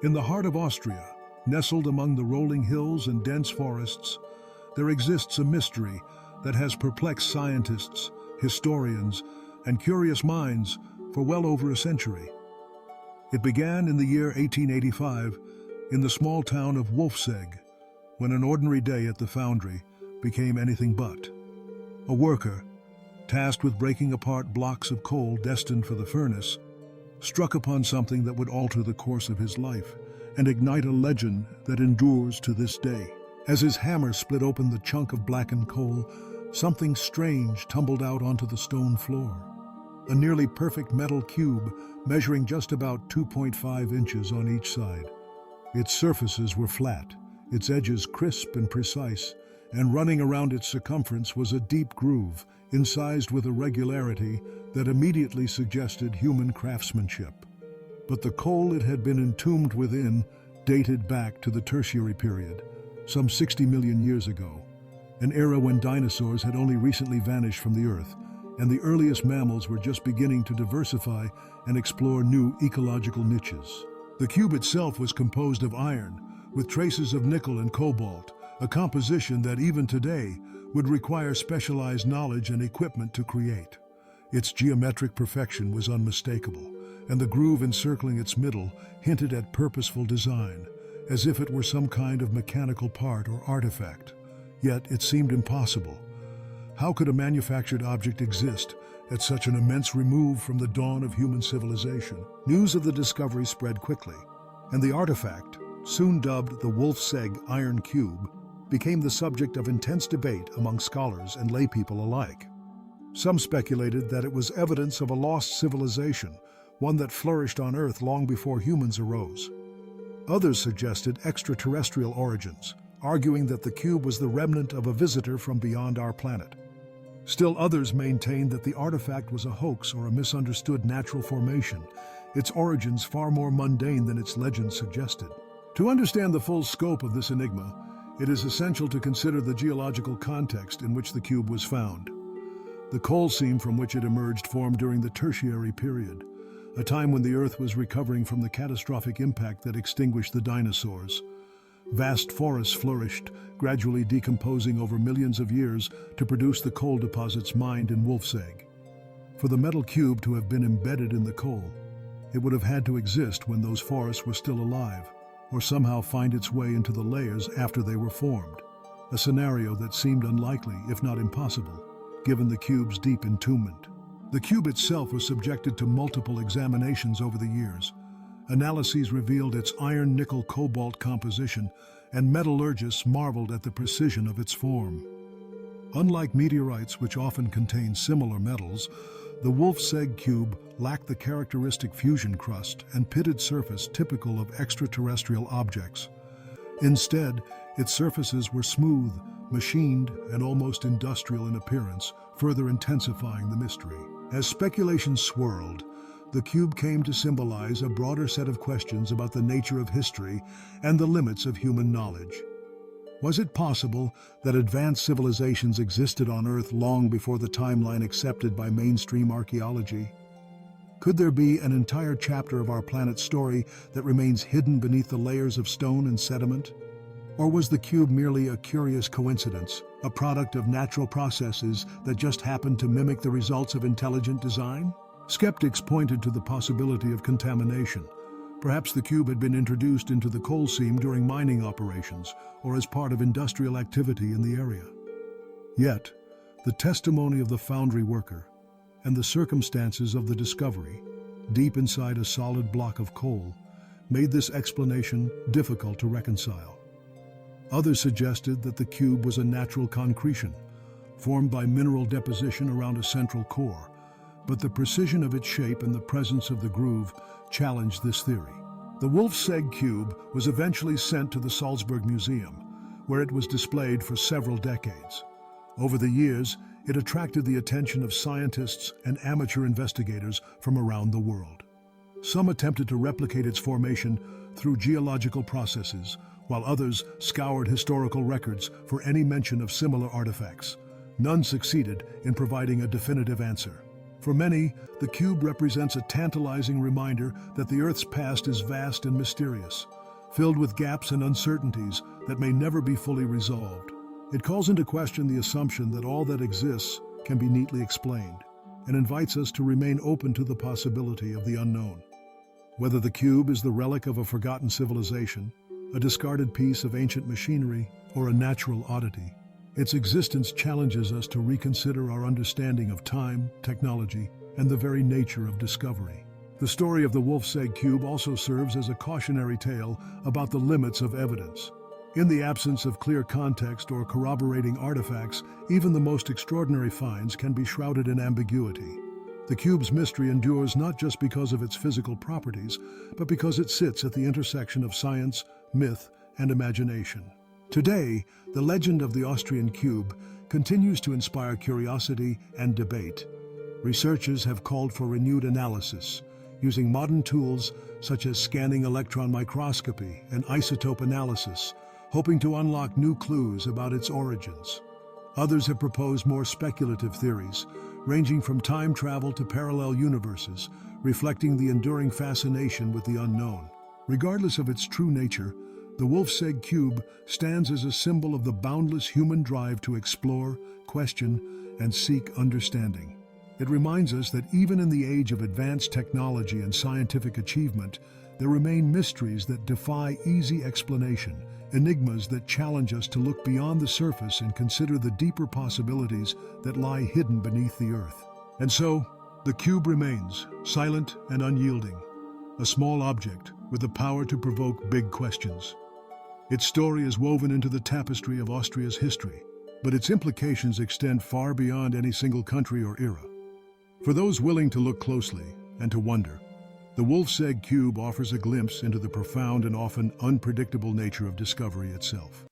In the heart of Austria, nestled among the rolling hills and dense forests, there exists a mystery that has perplexed scientists, historians, and curious minds for well over a century. It began in the year 1885 in the small town of Wolfsegg, when an ordinary day at the foundry became anything but. A worker, tasked with breaking apart blocks of coal destined for the furnace, struck upon something that would alter the course of his life and ignite a legend that endures to this day. As his hammer split open the chunk of blackened coal, something strange tumbled out onto the stone floor. A nearly perfect metal cube measuring just about 2.5 inches on each side. Its surfaces were flat, its edges crisp and precise, and running around its circumference was a deep groove, incised with a regularity that immediately suggested human craftsmanship. But the coal it had been entombed within dated back to the Tertiary period, some 60 million years ago, an era when dinosaurs had only recently vanished from the Earth, and the earliest mammals were just beginning to diversify and explore new ecological niches. The cube itself was composed of iron, with traces of nickel and cobalt, a composition that even today would require specialized knowledge and equipment to create. Its geometric perfection was unmistakable, and the groove encircling its middle hinted at purposeful design, as if it were some kind of mechanical part or artifact. Yet it seemed impossible. How could a manufactured object exist at such an immense remove from the dawn of human civilization? News of the discovery spread quickly, and the artifact, soon dubbed the Wolfsegg Iron Cube, became the subject of intense debate among scholars and laypeople alike. Some speculated that it was evidence of a lost civilization, one that flourished on Earth long before humans arose. Others suggested extraterrestrial origins, arguing that the cube was the remnant of a visitor from beyond our planet. Still others maintained that the artifact was a hoax or a misunderstood natural formation, its origins far more mundane than its legend suggested. To understand the full scope of this enigma, it is essential to consider the geological context in which the cube was found. The coal seam from which it emerged formed during the Tertiary period, a time when the Earth was recovering from the catastrophic impact that extinguished the dinosaurs. Vast forests flourished, gradually decomposing over millions of years to produce the coal deposits mined in Wolfsegg. For the metal cube to have been embedded in the coal, it would have had to exist when those forests were still alive, or somehow find its way into the layers after they were formed, a scenario that seemed unlikely, if not impossible, given the cube's deep entombment. The cube itself was subjected to multiple examinations over the years. Analyses revealed its iron-nickel-cobalt composition, and metallurgists marveled at the precision of its form. Unlike meteorites, which often contain similar metals, the Wolfsegg cube lacked the characteristic fusion crust and pitted surface typical of extraterrestrial objects. Instead, its surfaces were smooth, machined, and almost industrial in appearance, further intensifying the mystery. As speculation swirled, the cube came to symbolize a broader set of questions about the nature of history and the limits of human knowledge. Was it possible that advanced civilizations existed on Earth long before the timeline accepted by mainstream archaeology? Could there be an entire chapter of our planet's story that remains hidden beneath the layers of stone and sediment? Or was the cube merely a curious coincidence, a product of natural processes that just happened to mimic the results of intelligent design? Skeptics pointed to the possibility of contamination. Perhaps the cube had been introduced into the coal seam during mining operations or as part of industrial activity in the area. Yet, the testimony of the foundry worker and the circumstances of the discovery, deep inside a solid block of coal, made this explanation difficult to reconcile. Others suggested that the cube was a natural concretion, formed by mineral deposition around a central core, but the precision of its shape and the presence of the groove challenged this theory. The Wolfsegg cube was eventually sent to the Salzburg Museum, where it was displayed for several decades. Over the years, it attracted the attention of scientists and amateur investigators from around the world. Some attempted to replicate its formation through geological processes, while others scoured historical records for any mention of similar artifacts. None succeeded in providing a definitive answer. For many, the cube represents a tantalizing reminder that the Earth's past is vast and mysterious, filled with gaps and uncertainties that may never be fully resolved. It calls into question the assumption that all that exists can be neatly explained, and invites us to remain open to the possibility of the unknown. Whether the cube is the relic of a forgotten civilization, a discarded piece of ancient machinery, or a natural oddity, its existence challenges us to reconsider our understanding of time, technology, and the very nature of discovery. The story of the Wolfsegg cube also serves as a cautionary tale about the limits of evidence. In the absence of clear context or corroborating artifacts, even the most extraordinary finds can be shrouded in ambiguity. The cube's mystery endures not just because of its physical properties, but because it sits at the intersection of science, myth, and imagination. Today, the legend of the Austrian cube continues to inspire curiosity and debate. Researchers have called for renewed analysis, using modern tools such as scanning electron microscopy and isotope analysis, hoping to unlock new clues about its origins. Others have proposed more speculative theories, ranging from time travel to parallel universes, reflecting the enduring fascination with the unknown. Regardless of its true nature, the Wolfsegg cube stands as a symbol of the boundless human drive to explore, question, and seek understanding. It reminds us that even in the age of advanced technology and scientific achievement, there remain mysteries that defy easy explanation, enigmas that challenge us to look beyond the surface and consider the deeper possibilities that lie hidden beneath the Earth. And so, the cube remains, silent and unyielding, a small object with the power to provoke big questions. Its story is woven into the tapestry of Austria's history, but its implications extend far beyond any single country or era. For those willing to look closely and to wonder, the Wolfsegg cube offers a glimpse into the profound and often unpredictable nature of discovery itself.